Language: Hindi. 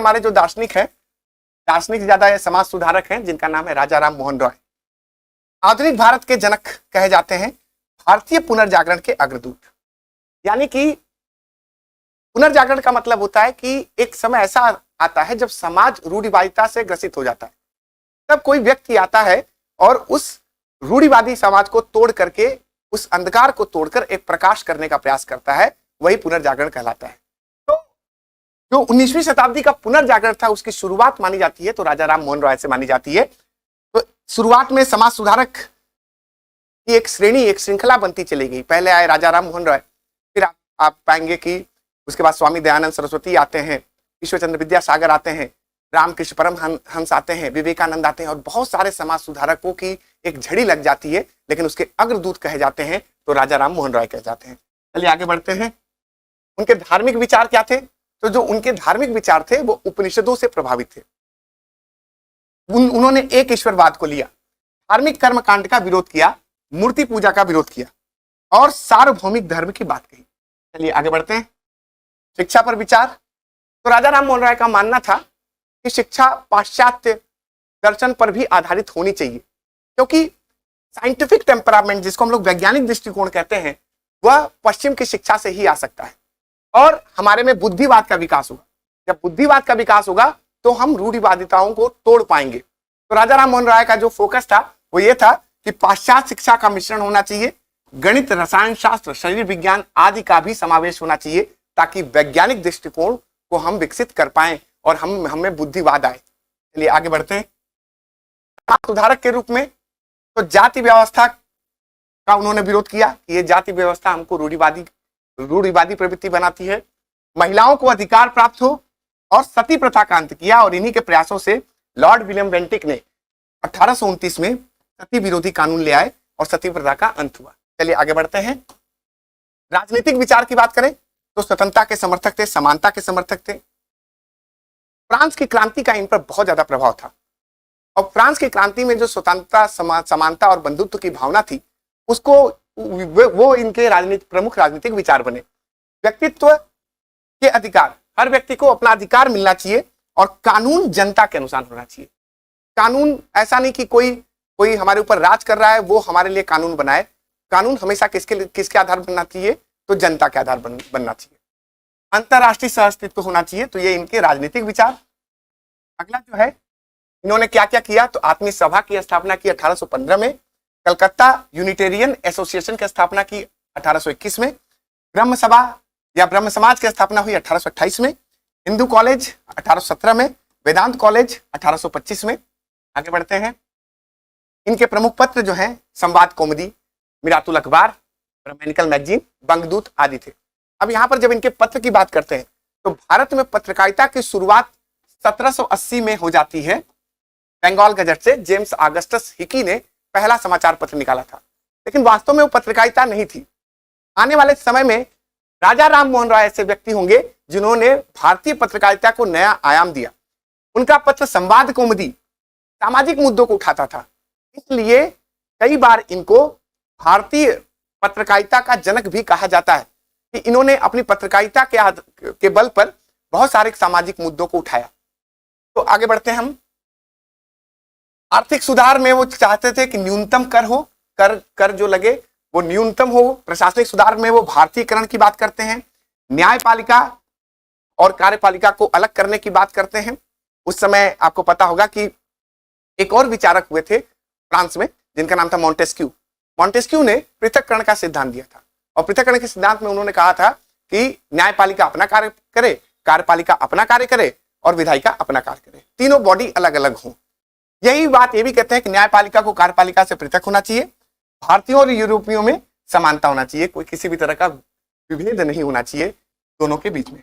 हमारे जो दार्शनिक हैं, दार्शनिक ज्यादा समाज सुधारक हैं, जिनका नाम है राजा राम मोहन रॉय। आधुनिक भारत के जनक कहे जाते हैं, भारतीय पुनर्जागरण के अग्रदूत। यानी कि पुनर्जागरण का मतलब होता है कि एक समय ऐसा आता है जब समाज रूढ़िवादिता से ग्रसित हो जाता है, तब कोई व्यक्ति आता है और उस रूढ़िवादी समाज को तोड़ करके, उस अंधकार को तोड़कर एक प्रकाश करने का प्रयास करता है, वही पुनर्जागरण कहलाता है। तो जो 19वीं शताब्दी का पुनर्जागरण था, उसकी शुरुआत मानी जाती है तो राजा राम मोहन रॉय से मानी जाती है। तो शुरुआत में समाज सुधारक की एक श्रेणी, एक श्रृंखला बनती चली गई। पहले आए राजा राम मोहन रॉय, फिर आप पाएंगे कि उसके बाद स्वामी दयानंद सरस्वती आते हैं, ईश्वरचंद्र विद्यासागर आते हैं, रामकृष्ण परमहंस आते हैं, विवेकानंद आते हैं, और बहुत सारे समाज सुधारकों की एक झड़ी लग जाती है, लेकिन उसके अग्रदूत कहे जाते हैं तो राजा राम मोहन रॉय कहे जाते हैं। चलिए आगे बढ़ते हैं। उनके धार्मिक विचार क्या थे? तो जो उनके धार्मिक विचार थे वो उपनिषदों से प्रभावित थे। उन्होंने एक ईश्वरवाद को लिया, धार्मिक कर्मकांड का विरोध किया, मूर्ति पूजा का विरोध किया और सार्वभौमिक धर्म की बात कही। चलिए आगे बढ़ते हैं। शिक्षा पर विचार। तो राजा राम मोहन रॉय का मानना था कि शिक्षा पाश्चात्य दर्शन पर भी आधारित होनी चाहिए, क्योंकि साइंटिफिक टेम्परामेंट, जिसको हम लोग वैज्ञानिक दृष्टिकोण कहते हैं, वह पश्चिम की शिक्षा से ही आ सकता है और हमारे में बुद्धिवाद का विकास होगा। जब बुद्धिवाद का विकास होगा तो हम रूढ़िवादिताओं को तोड़ पाएंगे। तो राजा राम मोहन राय का जो फोकस था वो ये था कि पाश्चात्य शिक्षा का मिश्रण होना चाहिए, गणित, रसायन शास्त्र, शरीर विज्ञान आदि का भी समावेश होना चाहिए, ताकि वैज्ञानिक दृष्टिकोण को हम विकसित कर पाएं और हमें बुद्धिवाद आए। चलिए आगे बढ़ते हैं। सुधारक के रूप में तो जाति व्यवस्था का उन्होंने विरोध किया कि ये जाति व्यवस्था हमको रूढ़िवादी प्रवृत्ति बनाती है। महिलाओं को अधिकार प्राप्त हो और सती प्रथा का अंत किया, और इन्हीं के प्रयासों से लॉर्ड विलियम बेंटिक ने 1829 में सती विरोधी कानून ले आए और सती प्रथा का अंत हुआ। चलिए आगे बढ़ते हैं। राजनीतिक विचार की बात करें तो स्वतंत्रता के समर्थक थे, समानता के समर्थक थे। फ्रांस की क्रांति का इन पर बहुत ज्यादा प्रभाव था, और फ्रांस की क्रांति में जो स्वतंत्रता, समानता और बंधुत्व की भावना थी, उसको वो इनके प्रमुख राजनीतिक विचार बने। व्यक्तित्व के अधिकार, हर व्यक्ति को अपना अधिकार मिलना चाहिए और कानून जनता के अनुसार होना चाहिए। कानून ऐसा नहीं कि कोई हमारे ऊपर राज कर रहा है वो हमारे लिए कानून बनाए। कानून हमेशा किसके आधार पर बनना चाहिए? तो जनता के आधार बनना चाहिए। अंतरराष्ट्रीय सहअस्तित्व होना चाहिए। तो ये इनके राजनीतिक विचार। अगला जो है, इन्होंने क्या क्या किया? तो आत्मीय सभा की स्थापना की 1815 में, कलकत्ता यूनिटेरियन एसोसिएशन की स्थापना की 1821 में, ब्रह्म सभा या ब्रह्म समाज की स्थापना हुई 1828 में, हिंदू कॉलेज 1817 में, वेदांत कॉलेज 1825 में। आगे बढ़ते हैं। इनके प्रमुख पत्र जो हैं, संवाद कौमुदी, मिरातुल अखबार, ब्रह्मनिकल मैगजीन, बंगदूत आदि थे। अब यहाँ पर जब इनके पत्र की बात करते हैं तो भारत में पत्रकारिता की शुरुआत 1780 में हो जाती है। बंगाल गजट से जेम्स ऑगस्टस हिकी ने पहला समाचार पत्र निकाला था, लेकिन वास्तव में वो पत्रकारिता नहीं थी। आने वाले समय में राजा राम मोहन रॉय ऐसे व्यक्ति होंगे जिन्होंने भारतीय पत्रकारिता को नया आयाम दिया। उनका पत्र संवाद कौमुदी सामाजिक मुद्दों को उठाता था, इसलिए कई बार इनको भारतीय पत्रकारिता का जनक भी कहा जाता है कि इन्होंने अपनी पत्रकारिता के बल पर बहुत सारे सामाजिक मुद्दों को उठाया। तो आगे बढ़ते हैं हम। आर्थिक सुधार में वो चाहते थे कि न्यूनतम कर हो, कर जो लगे वो न्यूनतम हो। प्रशासनिक सुधार में वो भारतीयकरण की बात करते हैं। न्यायपालिका और कार्यपालिका को अलग करने की बात करते हैं। उस समय आपको पता होगा कि एक और विचारक हुए थे फ्रांस में, जिनका नाम था मॉन्टेस्क्यू। मॉन्टेस्क्यू ने पृथक्करण का सिद्धांत दिया था, और पृथक्करण के सिद्धांत में उन्होंने कहा था कि न्यायपालिका अपना कार्य करे, कार्यपालिका अपना कार्य करे और विधायिका अपना कार्य करे, तीनों बॉडी अलग अलग हों। यही बात ये भी कहते हैं कि न्यायपालिका को कार्यपालिका से पृथक होना चाहिए। भारतीयों और यूरोपियों में समानता होना चाहिए, कोई किसी भी तरह का विभेद नहीं होना चाहिए दोनों के बीच में।